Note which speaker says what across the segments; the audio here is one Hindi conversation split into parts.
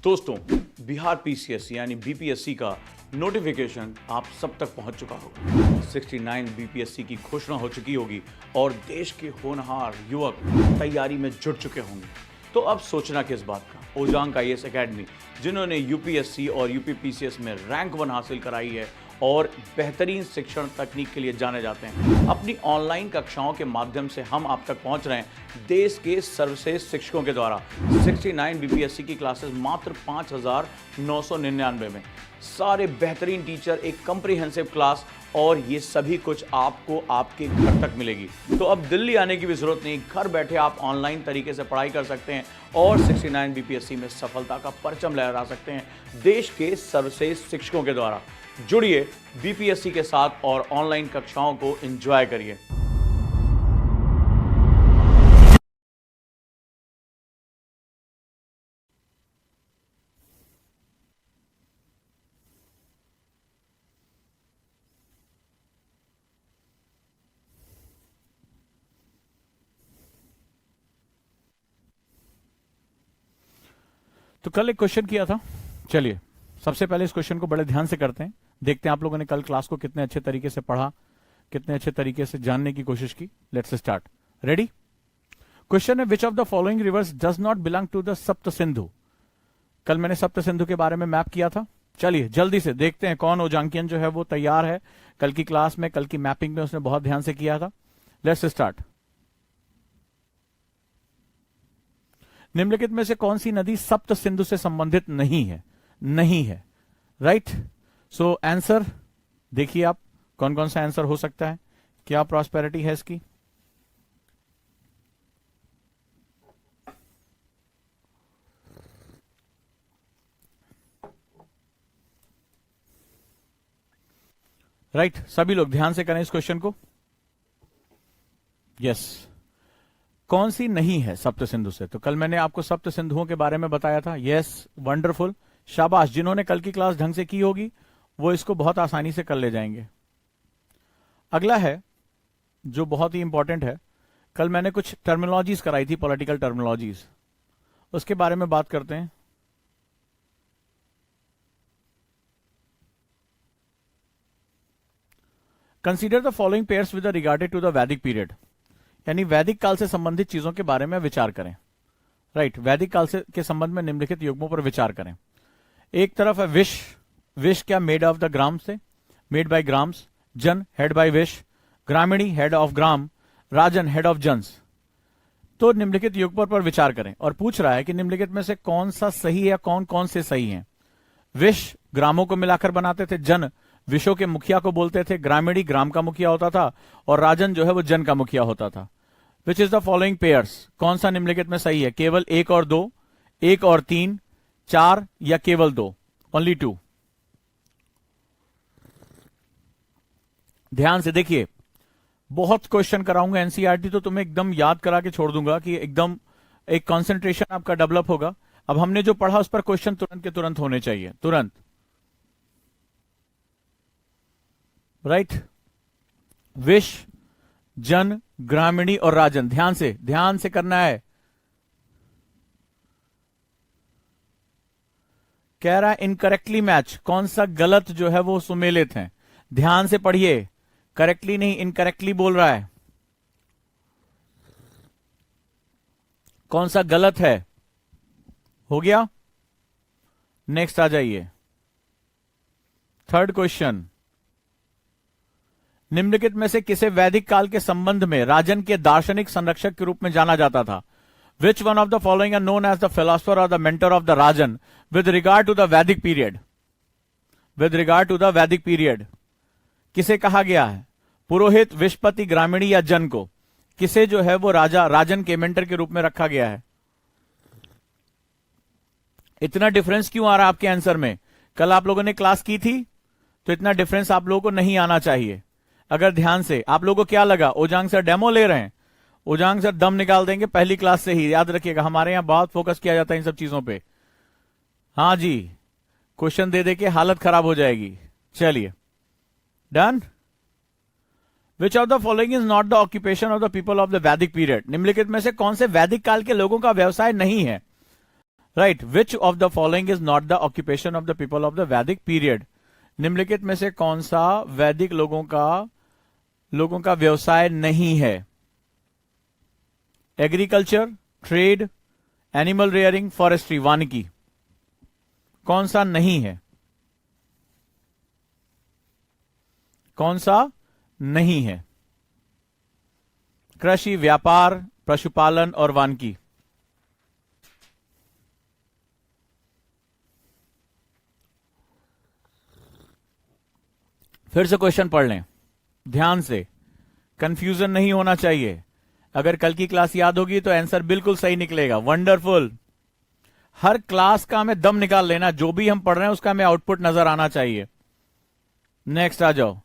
Speaker 1: दोस्तों, बिहार पीसीएस यानी बीपीएससी का नोटिफिकेशन आप सब तक पहुंच चुका होगा। 69 बीपीएससी की घोषणा हो चुकी होगी और देश के होनहार युवक तैयारी में जुट चुके होंगे। तो अब सोचना किस बात का, ओजांग आईएएस एकेडमी जिन्होंने यूपीएससी और यूपी पीसीएस में रैंक 1 हासिल कराई है और बेहतरीन शिक्षण तकनीक के लिए जाने जाते हैं, अपनी ऑनलाइन कक्षाओं के माध्यम से हम आप तक पहुंच रहे हैं देश के सर्वश्रेष्ठ शिक्षकों के द्वारा। 69 बीपीएससी की क्लासेस मात्र 5,999 में, सारे बेहतरीन टीचर, एक कम्प्रिहेंसिव क्लास, और ये सभी कुछ आपको आपके घर तक मिलेगी। तो अब दिल्ली आने की भी जरूरत नहीं, घर बैठे आप ऑनलाइन तरीके से पढ़ाई कर सकते हैं और 69 बीपीएससी में सफलता का परचम लहरा सकते हैं देश के सर्वश्रेष्ठ शिक्षकों के द्वारा। जुड़िए बीपीएससी के साथ और ऑनलाइन कक्षाओं को एंजॉय करिए।
Speaker 2: तो कल एक क्वेश्चन किया था, चलिए सबसे पहले इस क्वेश्चन को बड़े ध्यान से करते हैं, देखते हैं आप लोगों ने कल क्लास को कितने अच्छे तरीके से पढ़ा, कितने अच्छे तरीके से जानने की कोशिश की। Let's start. रेडी? क्वेश्चन है, which of the following rivers does not belong to the सप्त सिंधु। कल मैंने सप्त सिंधु के बारे में मैप किया था। चलिए जल्दी से देखते हैं कौन ओजांकियन जो है वो तैयार है। कल की क्लास में, कल की मैपिंग में उसने बहुत ध्यान से किया था। Let's start. निम्नलिखित में से कौन सी नदी सप्त सिंधु से संबंधित नहीं है? नहीं है, राइट। सो आंसर देखिए आप, कौन कौन सा आंसर हो सकता है, क्या प्रॉस्पेरिटी है इसकी। राइट, सभी लोग ध्यान से करें इस क्वेश्चन को। यस, कौन सी नहीं है सप्त सिंधु से? तो कल मैंने आपको सप्त सिंधुओं के बारे में बताया था। यस, वंडरफुल, शाबाश। जिन्होंने कल की क्लास ढंग से की होगी वो इसको बहुत आसानी से कर ले जाएंगे। अगला है जो बहुत ही इंपॉर्टेंट है, कल मैंने कुछ टर्मिनोलॉजीज कराई थी, पॉलिटिकल टर्मिनोलॉजीज, उसके बारे में बात करते हैं। Consider the following pairs with regarded to the Vedic period, यानी वैदिक काल से संबंधित चीजों के बारे में विचार करें। राइट, वैदिक काल से के संबंध में निम्नलिखित युग्मों पर विचार करें। एक तरफ है विश, विश क्या मेड ऑफ द ग्राम से, मेड बाय ग्राम्स, jana head by vish, gramani head of grama, rajan head of जन्स। तो निम्नलिखित युग्मों पर विचार करें और पूछ रहा है कि निम्नलिखित में से कौन सा सही है, कौन कौन से सही हैं। विश ग्रामों को मिलाकर बनाते थे, जन विशों के मुखिया को बोलते थे, ग्रामीणी ग्राम का मुखिया होता था और राजन जो है वो जन का मुखिया होता था। Which is the following pairs, कौन सा निम्नलिखित में सही है? केवल 1 और 2, 1 और 3, 4 या केवल 2? ओनली 2। ध्यान से देखिए, बहुत क्वेश्चन कराऊंगा एनसीईआरटी, तो तुम्हें एकदम याद करा के छोड़ दूंगा कि एकदम एक कंसंट्रेशन आपका डेवलप होगा। अब हमने जो पढ़ा उस पर क्वेश्चन तुरंत के तुरंत होने चाहिए, तुरंत। राइट, विश, जन, ग्रामीणी और राजन, ध्यान से करना है। कह रहा है इनकरेक्टली मैच, कौन सा गलत जो है वो सुमेलित है। ध्यान से पढ़िए, करेक्टली नहीं इनकरेक्टली बोल रहा है। कौन सा गलत है? हो गया, नेक्स्ट आ जाइए। थर्ड क्वेश्चन, निम्नलिखित में से किसे वैदिक काल के संबंध में राजन के दार्शनिक संरक्षक के रूप में जाना जाता था? Which one of the following are known as the philosopher और the mentor of the rajan with regard to the Vedic period? With regard to the Vedic period किसे कहा गया है? पुरोहित, विशपति, ग्रामीणी या जन को? किसे जो है वो राजा राजन के मेंटर के रूप में रखा गया है? इतना डिफरेंस क्यों आ रहा है आपके आंसर में? कल आप लोगों ने क्लास की थी तो इतना डिफरेंस आप लोगों को नहीं आना चाहिए। अगर ध्यान से, आप लोगों को क्या लगा ओजांग सर डेमो ले रहे हैं? ओजांग सर दम निकाल देंगे पहली क्लास से ही, याद रखिएगा। हमारे यहां बहुत फोकस किया जाता है इन सब चीजों पे। हाँ जी, क्वेश्चन दे दे के हालत खराब हो जाएगी। चलिए, done. Which of the following is not the occupation of the people of the Vedic period? निम्नलिखित में से कौन से वैदिक काल के लोगों का व्यवसाय नहीं है? Right, which of the following is not the occupation of the people of the Vedic period? निम्नलिखित में से कौन सा वैदिक लोगों का व्यवसाय नहीं है? Agriculture, trade, animal rearing, forestry, वानिकी। कौन सा नहीं है? कौन सा नहीं है? कृषि, व्यापार, पशुपालन और वानिकी। फिर से क्वेश्चन पढ़ लें ध्यान से, कंफ्यूजन नहीं होना चाहिए। अगर कल की क्लास याद होगी तो आंसर बिल्कुल सही निकलेगा। वंडरफुल। हर क्लास का हमें दम निकाल लेना, जो भी हम पढ़ रहे हैं उसका हमें आउटपुट नजर आना चाहिए। नेक्स्ट आ जाओ।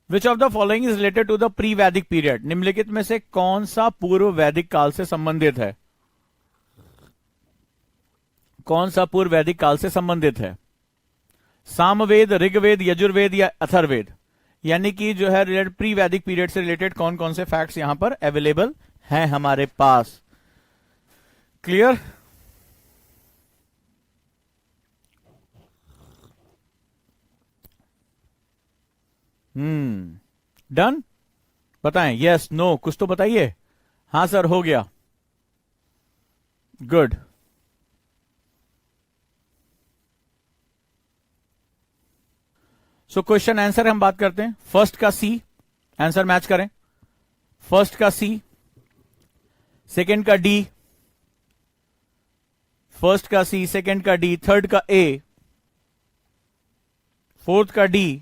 Speaker 2: Which of the following is related to the pre वैदिक पीरियड? निम्नलिखित में से कौन सा पूर्व वैदिक काल से संबंधित है? कौन सा पूर्व वैदिक काल से संबंधित है? सामवेद, ऋग्वेद, यजुर्वेद या अथर्ववेद? यानी कि जो है रिलेटेड प्री वैदिक पीरियड से रिलेटेड कौन कौन से फैक्ट्स यहां पर अवेलेबल हैं हमारे पास? क्लियर? डन? बताएं, यस, नो, कुछ तो बताइए। हां सर, हो गया। गुड। सो क्वेश्चन आंसर हम बात करते हैं। फर्स्ट का सी, आंसर मैच करें। फर्स्ट का सी, सेकंड का डी, फर्स्ट का सी, सेकंड का डी, थर्ड का ए, फोर्थ का डी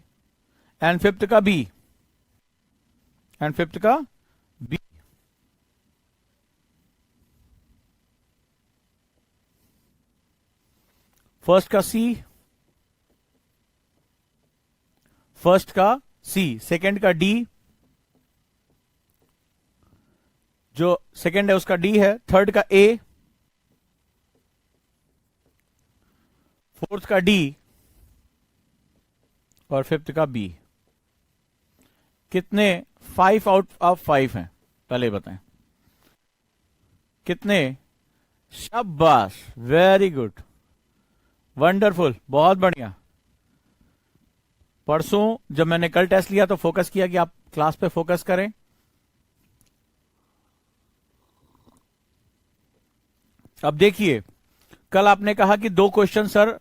Speaker 2: एंड फिफ्थ का बी, एंड फिफ्थ का बी। फर्स्ट का सी, फर्स्ट का सी, सेकंड का डी, जो सेकंड है उसका डी है, थर्ड का ए, फोर्थ का डी और फिफ्थ का बी। कितने 5 आउट ऑफ 5 हैं? पहले बताएं कितने। शाबाश, वेरी गुड, वंडरफुल, बहुत बढ़िया। परसों जब मैंने कल टेस्ट लिया तो फोकस किया कि आप क्लास पे फोकस करें। अब देखिए, कल आपने कहा कि 2 क्वेश्चन सर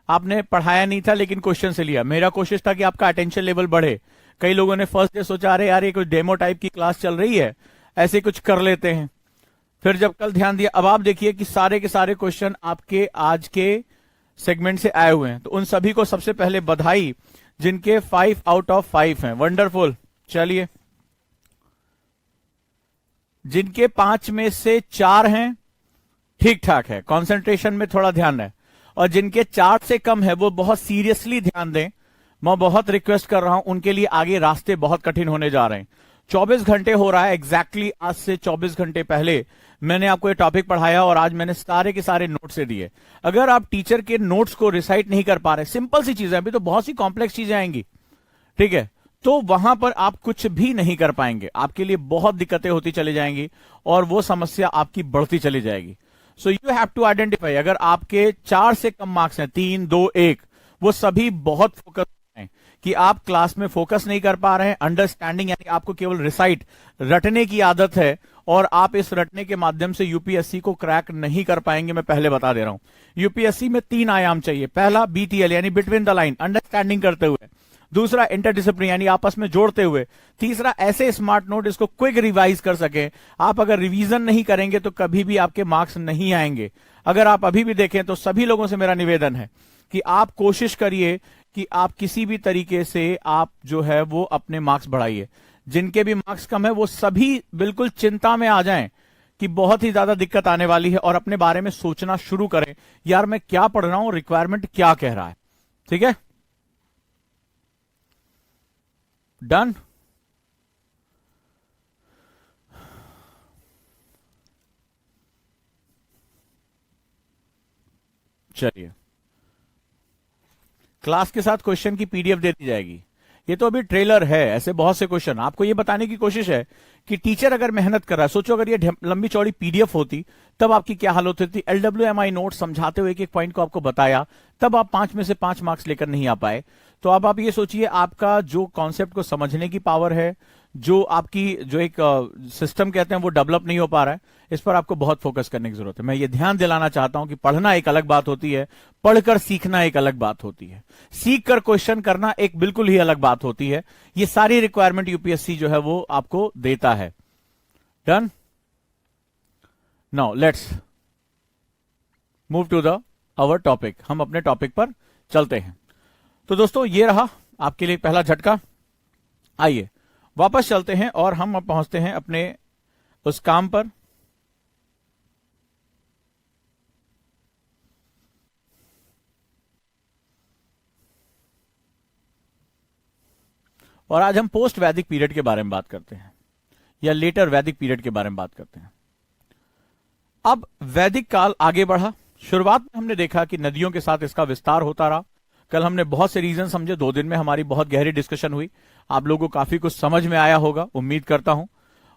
Speaker 2: आपने पढ़ाया नहीं था लेकिन क्वेश्चन से लिया। मेरा कोशिश था कि आपका अटेंशन लेवल बढ़े। कई लोगों ने फर्स्ट डे सोचा अरे यार ये कुछ डेमो टाइप की क्लास चल रही है, ऐसे कुछ कर लेते हैं। फिर जब कल ध्यान दिया, अब आप देखिए कि सारे के सारे क्वेश्चन आपके आज के सेगमेंट से आए हुए हैं। तो उन सभी को सबसे पहले बधाई जिनके 5 आउट ऑफ 5 हैं। वंडरफुल। चलिए, जिनके 5 में से 4 हैं ठीक ठाक है, कंसंट्रेशन में थोड़ा ध्यान है, और जिनके 4 से कम है वो बहुत सीरियसली ध्यान दें। मैं बहुत रिक्वेस्ट कर रहा हूं, उनके लिए आगे रास्ते बहुत कठिन होने जा रहे हैं। 24 घंटे हो रहा है एग्जैक्टली, आज से 24 घंटे पहले मैंने आपको ये टॉपिक पढ़ाया और आज मैंने सारे के सारे नोट्स से दिए। अगर आप टीचर के नोट्स को रिसाइट नहीं कर पा रहे, सिंपल सी चीजें, अभी तो बहुत सी कॉम्प्लेक्स चीजें आएंगी, ठीक है, तो वहां पर आप कुछ भी नहीं कर पाएंगे। आपके लिए बहुत दिक्कतें होती चली जाएंगी और वो समस्या आपकी बढ़ती चली जाएगी। So you have to identify, अगर आपके 4 से कम मार्क्स हैं, 3, 2, 1, वो सभी बहुत फोकस हैं कि आप क्लास में फोकस नहीं कर पा रहे हैं। अंडरस्टैंडिंग यानी आपको केवल रिसाइट रटने की आदत है और आप इस रटने के माध्यम से यूपीएससी को क्रैक नहीं कर पाएंगे। मैं पहले बता दे रहा हूं, यूपीएससी में 3 आयाम चाहिए। पहला बीटीएल यानी बिटवीन द लाइन, अंडरस्टैंडिंग करते हुए। दूसरा इंटरडिसिप्लिन यानी आपस में जोड़ते हुए। तीसरा ऐसे स्मार्ट नोट इसको क्विक रिवाइज कर सके। आप अगर रिवीजन नहीं करेंगे तो कभी भी आपके मार्क्स नहीं आएंगे। अगर आप अभी भी देखें तो सभी लोगों से मेरा निवेदन है कि आप कोशिश करिए कि आप किसी भी तरीके से आप जो है वो अपने मार्क्स बढ़ाइए। जिनके भी मार्क्स कम है वो सभी बिल्कुल चिंता में आ जाएं कि बहुत ही ज्यादा दिक्कत आने वाली है और अपने बारे में सोचना शुरू करें, यार मैं क्या पढ़ रहा हूं, रिक्वायरमेंट क्या कह रहा है। ठीक है, डन। चलिए, क्लास के साथ क्वेश्चन की पीडीएफ दे दी जाएगी। ये तो अभी ट्रेलर है, ऐसे बहुत से क्वेश्चन। आपको ये बताने की कोशिश है कि टीचर अगर मेहनत कर रहा है, सोचो अगर ये लंबी चौड़ी पीडीएफ होती तब आपकी क्या हालत होती। LWMI नोट समझाते हुए एक एक पॉइंट को आपको बताया, तब आप 5 में से 5 मार्क्स लेकर नहीं आ पाए। तो अब आप ये सोचिए, आपका जो कॉन्सेप्ट को समझने की पावर है, जो आपकी जो एक सिस्टम कहते हैं वो डेवलप नहीं हो पा रहा है। इस पर आपको बहुत फोकस करने की जरूरत है। मैं ये ध्यान दिलाना चाहता हूं कि पढ़ना एक अलग बात होती है, पढ़कर सीखना एक अलग बात होती है, सीख कर क्वेश्चन करना एक बिल्कुल ही अलग बात होती है। ये सारी रिक्वायरमेंट यूपीएससी जो है वो आपको देता है। Done. Now let's move to the our topic. हम अपने टॉपिक पर चलते हैं। तो दोस्तों, ये रहा आपके लिए पहला झटका। आइए वापस चलते हैं और हम अब पहुंचते हैं अपने उस काम पर। और आज हम पोस्ट वैदिक पीरियड के बारे में बात करते हैं, या लेटर वैदिक पीरियड के बारे में बात करते हैं। अब वैदिक काल आगे बढ़ा। शुरुआत में हमने देखा कि नदियों के साथ इसका विस्तार होता रहा। कल हमने बहुत से रीजन समझे, 2 दिन में हमारी बहुत गहरी डिस्कशन हुई। आप लोगों को काफी कुछ समझ में आया होगा, उम्मीद करता हूं।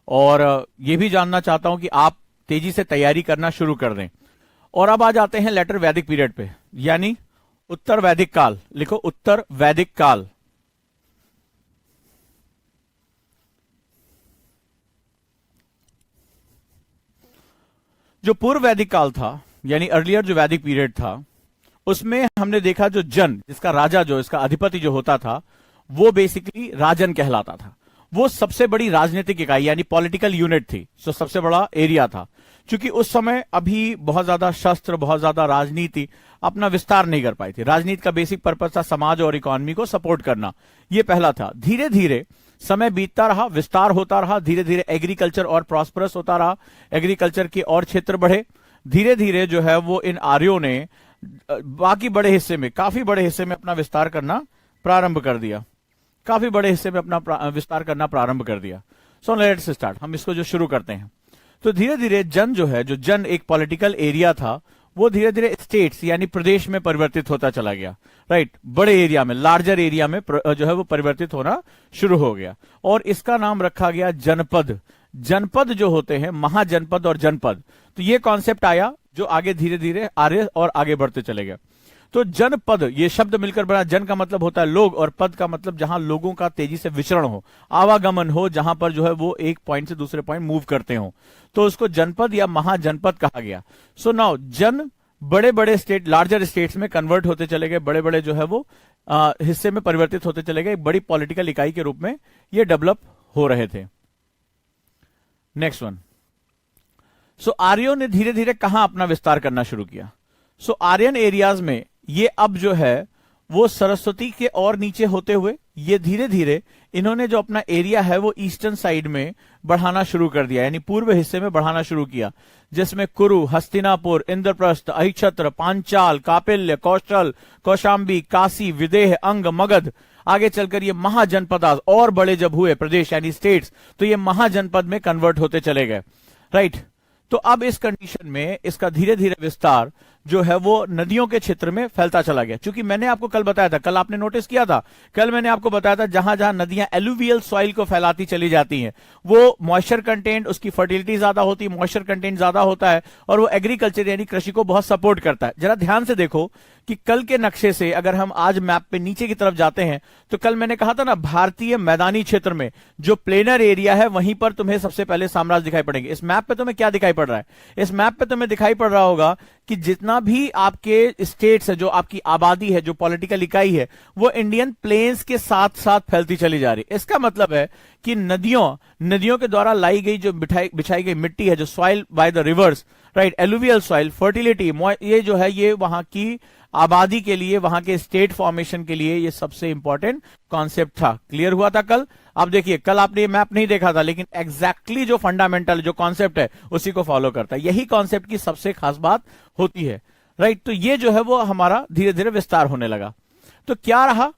Speaker 2: और यह भी जानना चाहता हूं कि आप तेजी से तैयारी करना शुरू कर दें। और अब आ जाते हैं लेटर वैदिक पीरियड पे, यानी उत्तर वैदिक काल। लिखो उत्तर वैदिक काल। जो पूर्व वैदिक काल था, यानी अर्लियर जो वैदिक पीरियड था, उसमें हमने देखा जो जन, जिसका राजा, जो इसका अधिपति जो होता था, वो बेसिकली राजन कहलाता था। वो सबसे बड़ी राजनीतिक इकाई यानी पॉलिटिकल यूनिट थी, जो सबसे बड़ा एरिया था। क्योंकि उस समय अभी बहुत ज्यादा शस्त्र, बहुत ज्यादा राजनीति अपना विस्तार नहीं कर पाई थी। राजनीति का बेसिक पर्पस था समाज और इकोनॉमी को सपोर्ट करना, ये पहला था। धीरे धीरे समय बीतता रहा, विस्तार होता रहा, धीरे धीरे एग्रीकल्चर और प्रॉस्परस होता रहा, एग्रीकल्चर के और क्षेत्र बढ़े। धीरे धीरे जो है वो इन आर्यों ने बाकी बड़े हिस्से में, काफी बड़े हिस्से में अपना विस्तार करना प्रारंभ कर दिया। काफी बड़े हिस्से में अपना विस्तार करना प्रारंभ कर दिया। So let's start. हम इसको जो शुरू करते हैं, तो धीरे धीरे जन जो है, जो जन एक पॉलिटिकल एरिया था, वो धीरे धीरे स्टेट्स यानी प्रदेश में परिवर्तित होता चला गया। राइट, बड़े एरिया में, लार्जर एरिया में जो है वो परिवर्तित होना शुरू हो गया। और इसका नाम रखा गया जनपद। जनपद जो होते हैं, महाजनपद और जनपद, तो ये कॉन्सेप्ट आया जो आगे धीरे धीरे आगे बढ़ते चले गए। तो जनपद, ये शब्द मिलकर बना। जन का मतलब होता है लोग, और पद का मतलब जहां लोगों का तेजी से विचरण हो, आवागमन हो, जहां पर जो है वो एक पॉइंट से दूसरे पॉइंट मूव करते हो, तो उसको जनपद या महाजनपद कहा गया। सो नाउ जन बड़े बड़े स्टेट, लार्जर स्टेट्स में कन्वर्ट होते चले गए, बड़े बड़े जो है वो हिस्से में परिवर्तित होते चले गए। एक बड़ी पॉलिटिकल इकाई के रूप में ये डेवलप हो रहे थे। Next one. सो आर्यों ने धीरे धीरे कहां अपना विस्तार करना शुरू किया। सो आर्यन एरियाज में ये अब जो है वो सरस्वती के और नीचे होते हुए ये धीरे धीरे इन्होंने जो अपना एरिया है वो ईस्टर्न साइड में बढ़ाना शुरू कर दिया, यानी पूर्व हिस्से में बढ़ाना शुरू किया, जिसमें कुरु, हस्तिनापुर, इंद्रप्रस्थ, अहिक्षत्र, पांचाल, कापिल्य, कौशल, कौशांबी, काशी, विदेह, अंग, मगध, आगे चलकर ये महाजनपद और बड़े जब हुए प्रदेश यानी स्टेट्स, तो ये महाजनपद में कन्वर्ट होते चले गए। राइट। तो अब इस कंडीशन में इसका धीरे धीरे विस्तार जो है वो नदियों के क्षेत्र में फैलता चला गया। क्योंकि मैंने आपको कल बताया था, कल आपने नोटिस किया था, कल मैंने आपको बताया था जहां जहां नदियां एलुवियल सॉइल को फैलाती चली जाती हैं, वो मॉइस्चर कंटेंट, उसकी फर्टिलिटी ज्यादा होती है, मॉइस्चर कंटेंट ज्यादा होता है, और वो एग्रीकल्चर यानी कृषि को बहुत सपोर्ट करता है। जरा ध्यान से देखो कि कल के नक्शे से अगर हम आज मैप पे नीचे की तरफ जाते हैं, तो कल मैंने कहा था ना, भारतीय मैदानी क्षेत्र में जो प्लेनर एरिया है वहीं पर तुम्हें सबसे पहले साम्राज्य दिखाई पड़ेंगे। इस मैप पे तुम्हें क्या दिखाई पड़ रहा है? इस मैप पे तुम्हें दिखाई पड़ रहा होगा कि जितना भी आपके स्टेट्स है, जो आपकी आबादी है, जो पॉलिटिकल इकाई है, वो इंडियन प्लेन्स के साथ साथ फैलती चली जा रही है। इसका मतलब है कि नदियों के द्वारा लाई गई जो बिछाई गई मिट्टी है, जो soil by the reverse, right, alluvial soil, fertility, ये जो है ये वहां की आबादी के लिए, वहां के स्टेट फॉर्मेशन के लिए ये सबसे इंपॉर्टेंट कॉन्सेप्ट था। क्लियर हुआ था कल? अब देखिए, कल आपने ये मैप नहीं देखा था, लेकिन एग्जैक्टली जो फंडामेंटल जो कॉन्सेप्ट है उसी को फॉलो करता है। यही कॉन्सेप्ट की सबसे खास बात होती है। राइट। तो ये जो है वो हमारा धीरे धीरे विस्तार होने लगा। तो क्या रहा?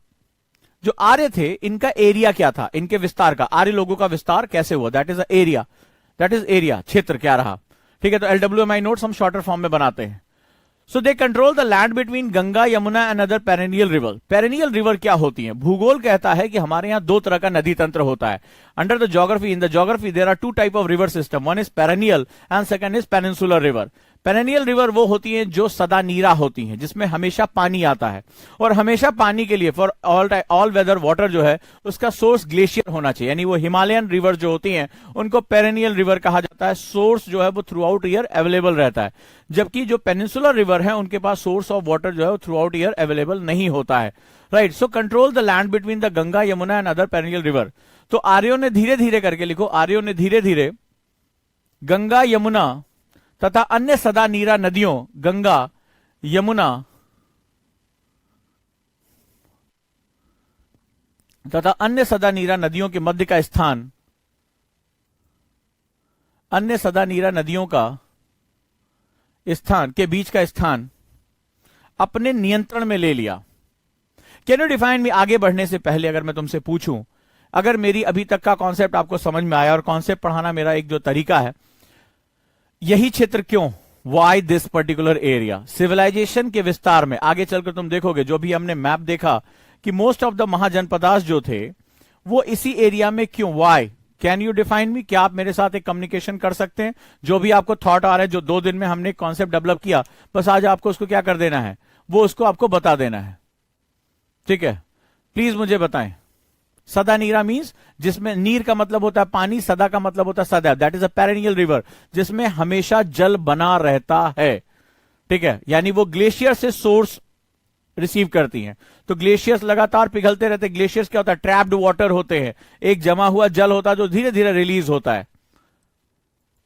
Speaker 2: जो आर्य थे, इनका एरिया क्या था, इनके विस्तार का, आर्य लोगों का विस्तार कैसे हुआ, दैट इज एरिया, क्षेत्र क्या रहा। ठीक है, तो LWMI नोट्स हम शॉर्टर फॉर्म में बनाते हैं। So they control the land between Ganga, Yamuna and other perennial river. Perennial river क्या होती है? भूगोल कहता है कि हमारे यहां दो तरह का नदी तंत्र होता है। Under the geography, in the geography there are to type of river system, one is perennial and second is peninsular river. Perennial river वो होती हैं जो सदा नीरा होती हैं, जिसमें हमेशा पानी आता है, और हमेशा पानी के लिए फॉर ऑल वेदर वाटर जो है उसका सोर्स ग्लेशियर होना चाहिए। यानी वो हिमालयन रिवर जो होती हैं उनको पेरेनियल रिवर कहा जाता है। सोर्स जो है वो थ्रू आउट ईयर अवेलेबल रहता है, जबकि जो पेनिनसुलर रिवर है उनके पास सोर्स ऑफ वाटर जो है वो थ्रू आउट ईयर अवेलेबल नहीं होता है। Right, so control the land between the Ganga, Yamuna and other perennial river. तो आर्यों ने धीरे धीरे करके, लिखो, आर्यों ने धीरे धीरे गंगा, यमुना तथा अन्य सदा नीरा नदियों, गंगा, यमुना तथा अन्य सदा नीरा नदियों के मध्य का स्थान, अन्य सदा नीरा नदियों का स्थान के बीच का स्थान अपने नियंत्रण में ले लिया। कैन यू डिफाइन मी? आगे बढ़ने से पहले अगर मैं तुमसे पूछूं, अगर मेरी अभी तक का कॉन्सेप्ट आपको समझ में आया, और कॉन्सेप्ट पढ़ाना मेरा एक जो तरीका है, यही क्षेत्र क्यों, why this particular area, civilisation के विस्तार में आगे चलकर तुम देखोगे, जो भी हमने मैप देखा कि मोस्ट ऑफ द महाजनपदास जो थे वो इसी एरिया में क्यों, वाई? कैन यू डिफाइन मी? क्या आप मेरे साथ एक कम्युनिकेशन कर सकते हैं? जो भी आपको थॉट आ रहा है, जो 2 दिन में हमने कॉन्सेप्ट डेवलप किया, बस आज आपको उसको क्या कर देना है, वो उसको आपको बता देना है। ठीक है, प्लीज मुझे बताएं। सदा नीरा मीन्स जिसमें नीर का मतलब होता है पानी, सदा का मतलब होता है सदैव, that is a perennial river, जिसमें हमेशा जल बना रहता है। ठीक है, यानी वो ग्लेशियर से सोर्स रिसीव करती हैं। तो ग्लेशियर्स लगातार पिघलते रहते हैं। ग्लेशियर्स क्या होता है? ट्रैप्ड वाटर होते हैं, एक जमा हुआ जल होता है जो धीरे धीरे रिलीज होता है।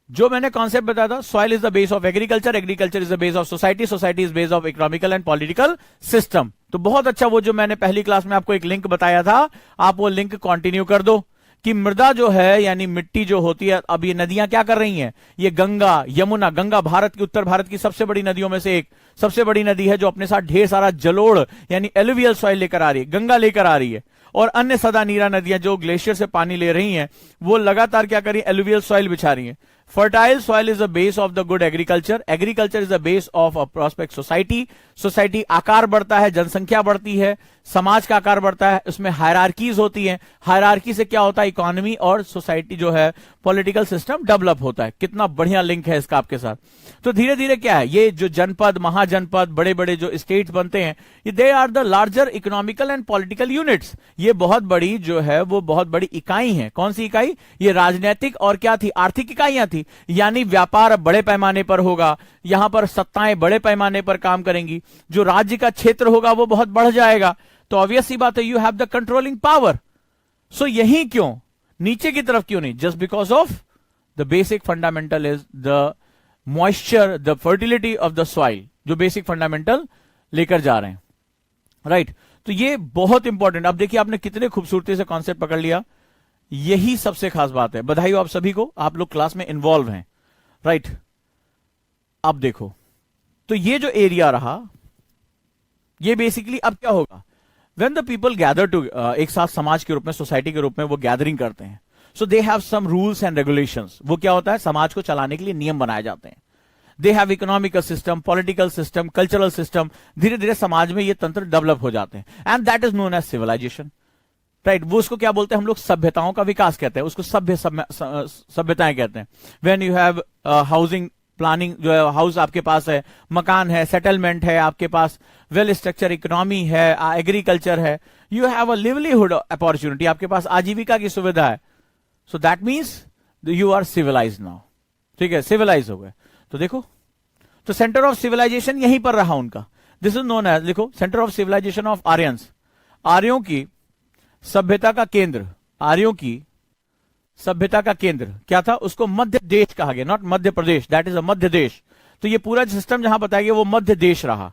Speaker 2: जो मैंने कॉन्सेप्ट बताया था, soil is the base of agriculture, agriculture is the base of society, society is base of economical and political system. तो बहुत अच्छा, वो जो मैंने पहली क्लास में आपको एक लिंक बताया था, आप वो लिंक कंटिन्यू कर दो कि मृदा जो है यानी मिट्टी जो होती है, अब ये नदियां क्या कर रही हैं, ये गंगा, यमुना, गंगा भारत की, उत्तर भारत की सबसे बड़ी नदियों में से एक, सबसे बड़ी नदी है जो अपने साथ ढेर सारा जलोढ़ यानी एलुवियल सॉइल लेकर आ रही है, गंगा लेकर आ रही है। और अन्य सदा नीरा नदियां जो ग्लेशियर से पानी ले रही हैं, वो लगातार क्या कर रही है, एलुवियल सॉइल बिछा रही है। Fertile soil is the base of the good agriculture, agriculture is the base of a prospect society, society आकार बढ़ता है, जनसंख्या बढ़ती है, समाज का आकार बढ़ता है, उसमें हायरार्कीज होती हैं, हायरार्की से क्या होता है, इकोनॉमी और सोसाइटी जो है पॉलिटिकल सिस्टम डेवलप होता है। कितना बढ़िया लिंक है इसका आपके साथ। तो धीरे धीरे क्या है, ये जो जनपद, महाजनपद, बड़े बड़े जो स्टेट्स बनते हैं, they are the larger economical and political units. ये बहुत बड़ी जो है वो बहुत बड़ी इकाई है। कौन सी इकाई? ये राजनीतिक और क्या थी, आर्थिक इकाइयां थी। यानी व्यापार बड़े पैमाने पर होगा, यहां पर सत्ताएं बड़े पैमाने पर काम करेंगी, जो राज्य का क्षेत्र होगा वो बहुत बढ़ जाएगा। तो ऑब्वियस सी बात है, you have the controlling power. So यही क्यों, नीचे की तरफ क्यों नहीं? Just because of the basic fundamental is the moisture, the fertility of the soil, जो बेसिक फंडामेंटल लेकर जा रहे हैं। राइट, तो ये बहुत इंपॉर्टेंट। अब देखिए आपने कितने खूबसूरती से कॉन्सेप्ट पकड़ लिया, यही सबसे खास बात है। बधाई हो आप सभी को, आप लोग क्लास में इन्वॉल्व हैं। राइट, अब देखो, तो ये जो एरिया रहा, ये बेसिकली अब क्या होगा, when the people gather to, एक साथ समाज के रूप में, सोसाइटी के रूप में वो गैदरिंग करते हैं, so they have some rules and regulations. वो क्या होता है, समाज को चलाने के लिए नियम बनाए जाते हैं। They have economical system, political system, cultural system. धीरे धीरे समाज में ये तंत्र डेवलप हो जाते हैं, and that is known as civilisation. Right, वो उसको क्या बोलते हैं हम लोग, सभ्यताओं का विकास कहते हैं, उसको सभ्यताएं कहते हैं। When you have housing planning, जो है हाउस आपके पास है, मकान है, सेटलमेंट है आपके पास, वेल स्ट्रक्चर इकोनॉमी है, एग्रीकल्चर है, you have a livelihood opportunity, आपके पास आजीविका की सुविधा है। So that means you are civilised now. ठीक है, सिविलाइज हो गए। तो देखो, तो सेंटर ऑफ सिविलाइजेशन यहीं पर रहा उनका। दिस इज नोन एज, लिखो, centre of civilisation of Aryans. आर्यों की सभ्यता का केंद्र, आर्यों की सभ्यता का केंद्र क्या था, उसको मध्य देश कहा गया, not Madhya Pradesh, that is a Madhya Desh. तो ये पूरा सिस्टम जहां बताया गया वो मध्य देश रहा,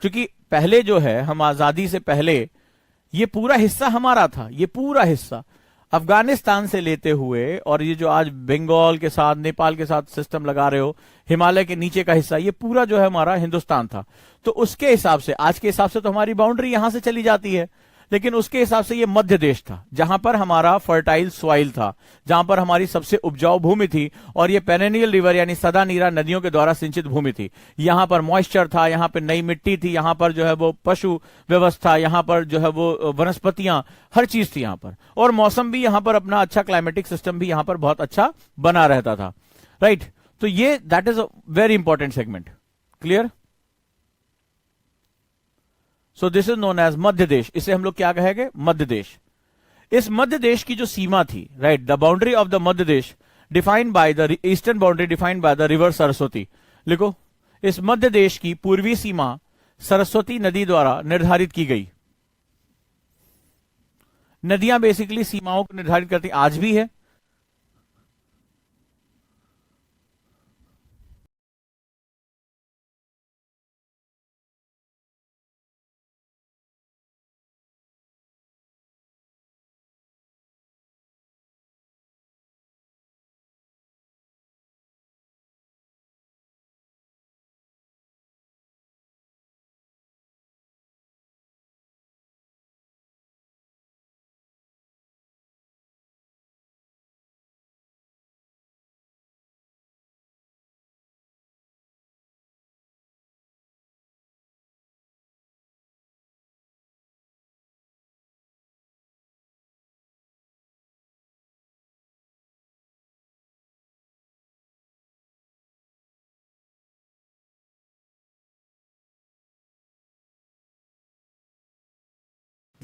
Speaker 2: क्योंकि पहले जो है हम आजादी से पहले ये पूरा हिस्सा हमारा था, ये पूरा हिस्सा अफगानिस्तान से लेते हुए, और ये जो आज बंगाल के साथ, नेपाल के साथ सिस्टम लगा रहे हो, हिमालय के नीचे का हिस्सा, ये पूरा जो है हमारा हिंदुस्तान था। तो उसके हिसाब से, आज के हिसाब से तो हमारी बाउंड्री यहां से चली जाती है, लेकिन उसके हिसाब से ये मध्य देश था, जहां पर हमारा फर्टाइल सॉइल था, जहां पर हमारी सबसे उपजाऊ भूमि थी, और ये पेरेनियल रिवर यानी सदा नीरा नदियों के द्वारा सिंचित भूमि थी। यहां पर मॉइस्चर था, यहां पर नई मिट्टी थी, यहां पर जो है वो पशु व्यवस्था, यहां पर जो है वो वनस्पतियां, हर चीज थी यहां पर, और मौसम भी यहां पर अपना अच्छा, क्लाइमेटिक सिस्टम भी यहां पर बहुत अच्छा बना रहता था। राइट, तो ये that is a very important segment. Clear? So this is known as Madhya Desh. इसे हम लोग क्या कहेंगे? मध्य देश। इस मध्य देश की जो सीमा थी, right, the boundary of the Madhya Desh defined by the eastern boundary defined by the river Saraswati. लिखो, इस मध्य देश की पूर्वी सीमा सरस्वती नदी द्वारा निर्धारित की गई। नदियां बेसिकली सीमाओं को निर्धारित करती, आज भी है।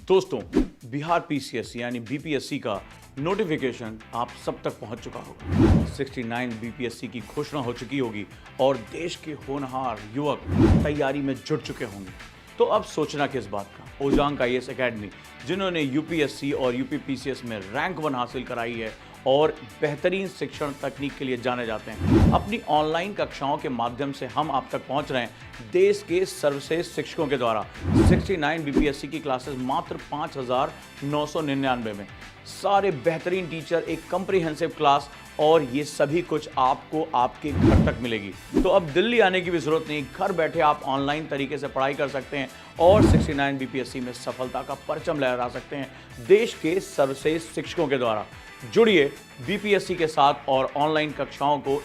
Speaker 1: दोस्तों, बिहार पीसीएससी यानी बीपीएससी का नोटिफिकेशन आप सब तक पहुंच चुका होगा। 69 बीपीएससी की घोषणा हो चुकी होगी और देश के होनहार युवक तैयारी में जुट चुके होंगे। तो अब सोचना किस बात का, ओजांग आईएएस एकेडमी, जिन्होंने यूपीएससी और यूपीपीसीएस में रैंक 1 हासिल कराई है और बेहतरीन शिक्षण तकनीक के लिए जाने जाते हैं, अपनी ऑनलाइन कक्षाओं के माध्यम से हम आप तक पहुंच रहे हैं देश के सर्वश्रेष्ठ शिक्षकों के द्वारा। 69 बीपीएससी की क्लासेस मात्र 5,999 में, सारे बेहतरीन टीचर, एक कम्प्रिहेंसिव क्लास, और ये सभी कुछ आपको आपके घर तक मिलेगी। तो अब दिल्ली आने की भी जरूरत नहीं, घर बैठे आप ऑनलाइन तरीके से पढ़ाई कर सकते हैं और 69 बीपीएससी में सफलता का परचम लहरा सकते हैं देश के सर्वश्रेष्ठ शिक्षकों के द्वारा। जुड़िए बीपीएससी के साथ और ऑनलाइन कक्षाओं को